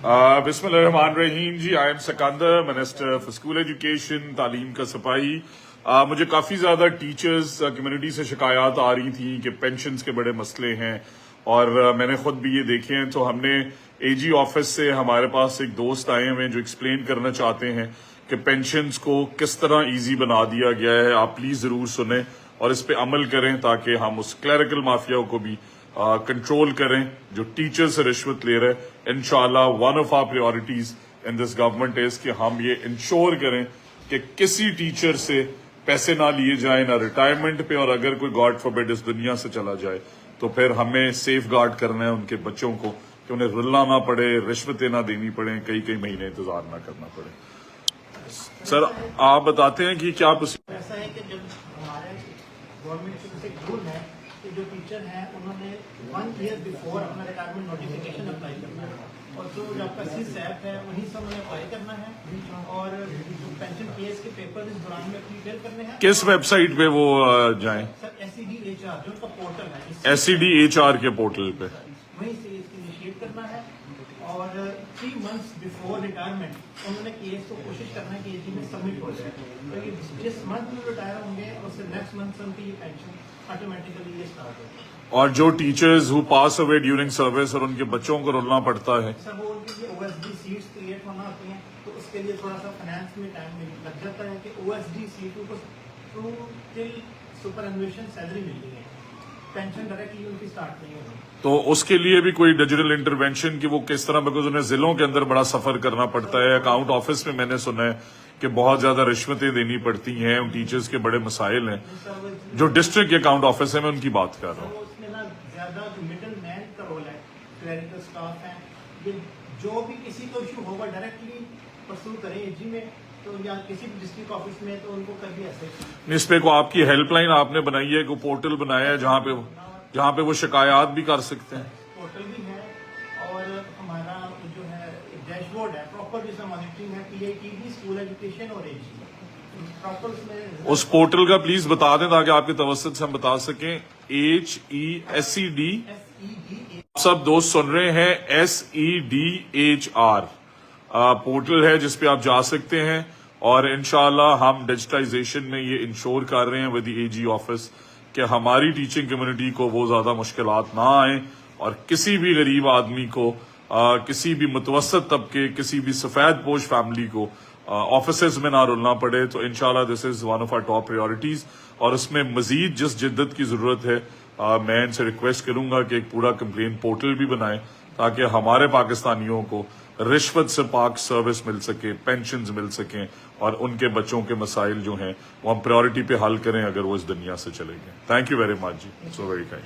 بسم اللہ الرحمن الرحیم جی. I am Sikandar, minister for school education, تعلیم کا سپاہی. مجھے کافی زیادہ ٹیچرز کمیونٹی سے شکایات آ رہی تھیں کہ پینشنز کے بڑے مسئلے ہیں, اور میں نے خود بھی یہ دیکھے ہیں. تو ہم نے اے جی آفس سے ہمارے پاس ایک دوست آئے ہوئے جو ایکسپلین کرنا چاہتے ہیں کہ پینشنز کو کس طرح ایزی بنا دیا گیا ہے. آپ پلیز ضرور سنیں اور اس پہ عمل کریں تاکہ ہم اس کلیریکل مافیا کو بھی کنٹرول کریں جو ٹیچر سے رشوت لے رہے. انشاءاللہ one of our priorities in this government is کہ ہم یہ انشور کریں کہ کسی ٹیچر سے پیسے نہ لیے جائیں, نہ ریٹائرمنٹ پہ, اور اگر کوئی گاڈ فوربڈ اس دنیا سے چلا جائے تو پھر ہمیں سیف گارڈ کرنا ہے ان کے بچوں کو کہ انہیں رلنا نہ پڑے, رشوتیں نہ دینی پڑیں, کئی مہینے انتظار نہ کرنا پڑے. سر آپ بتاتے ہیں کہ کیا ایسا ہے کہ جب ہمارے گورنمنٹ سے ایک رول ہے کہ جو ٹیچر ہیں انہوں نے 1 year before اپنا ریٹائرمنٹ نوٹیفکیشن اپلائی کرنا ہے, اور جو آپ کا سی سیپ ہے وہیں سے انہوں نے اپلائی کرنا ہے, اور جو پینشن کیس کے پیپر اس دوران میں کلیئر کرنے ہیں. کس ویب سائٹ پہ وہ جائیں؟ سر SCDHR جو ان کا پورٹل ہے, SCDHR کے پورٹل پہ وہیں سے اس کی انیشیٹ کرنا ہے, اور 3 months before ریٹائرمنٹ انہوں نے کیس کو کوشش کرنا ہے کہ یہ میں سبمٹ ہو جائے, تو جس منتھ میں ریٹائر ہوں گے اس سے نیکسٹ منتھ سے ان کی یہ پینشن آٹومیٹیکلی یہ اسٹارٹ ہوگی. اور جو teachers who pass away during service اور ان کے بچوں کو رلنا پڑتا ہے, سر وہ ان کی OSD سیٹس کریٹ ہونا ہوتی ہیں, تو اس کے لیے تھوڑا سا فائنانس میں ٹائم لگ جاتا ہے کہ OSD سیٹوں کو تھرو ٹل سپر انویشن سیلری ملتی ہے, پینشن ڈائریکٹلی ان کی اسٹارٹ نہیں ہوگی. تو اس کے لیے بھی کوئی ڈیجیٹل انٹروینشن کی وہ کس طرح, بیکاز انہیں ضلعوں کے اندر بڑا سفر کرنا پڑتا ہے. اکاؤنٹ آفس میں میں نے سنا ہے کہ بہت زیادہ رشوتیں دینی پڑتی ہیں, ان ٹیچرز کے بڑے مسائل ہیں. جو ڈسٹرکٹ اکاؤنٹ آفس ہے میں ان کی بات کر رہا ہوں. اس میں نا زیادہ جو مڈل مین کا رول ہے, کلریکل اسٹاف ہے, یہ جو بھی کسی کو ایشو ہوگا ڈائریکٹلی پرسو کریں AG میں, تو یا کسی بھی ڈسٹرکٹ آفس میں, تو ان کو کر بھی ایسے اس پہ کو آپ کی ہیلپ لائن آپ نے بنائی ہے, کوئی پورٹل بنایا ہے جہاں پہ وہ شکایات بھی کر سکتے ہیں. پورٹل بھی ہے, اور ہمارا جو ہے ڈیش بورڈ ہے, پراپر جس میں مانیٹرنگ ہے, PITB اسکول ایجوکیشن اور AG پراپر اس میں. اس پورٹل کا پلیز بتا دیں تاکہ آپ کے توسط سے ہم بتا سکیں. HESCD, سب دوست سن رہے ہیں, SEDHR پورٹل ہے جس پہ آپ جا سکتے ہیں, اور انشاءاللہ ہم ڈیجیٹائزیشن میں یہ انشور کر رہے ہیں ود دی AG آفس کہ ہماری ٹیچنگ کمیونٹی کو وہ زیادہ مشکلات نہ آئیں, اور کسی بھی غریب آدمی کو, کسی بھی متوسط طبقے, کسی بھی سفید پوش فیملی کو آفیسز میں نہ رلنا پڑے. تو انشاءاللہ this is one of our top priorities, اور اس میں مزید جس جدت کی ضرورت ہے میں ان سے ریکویسٹ کروں گا کہ ایک پورا کمپلین پورٹل بھی بنائیں تاکہ ہمارے پاکستانیوں کو رشوت سے پاک سروس مل سکے, پینشنز مل سکیں, اور ان کے بچوں کے مسائل جو ہیں وہ ہم پریورٹی پہ حل کریں اگر وہ اس دنیا سے چلے گئے. تھینک یو ویری مچ جی, سو ویری کائنڈ.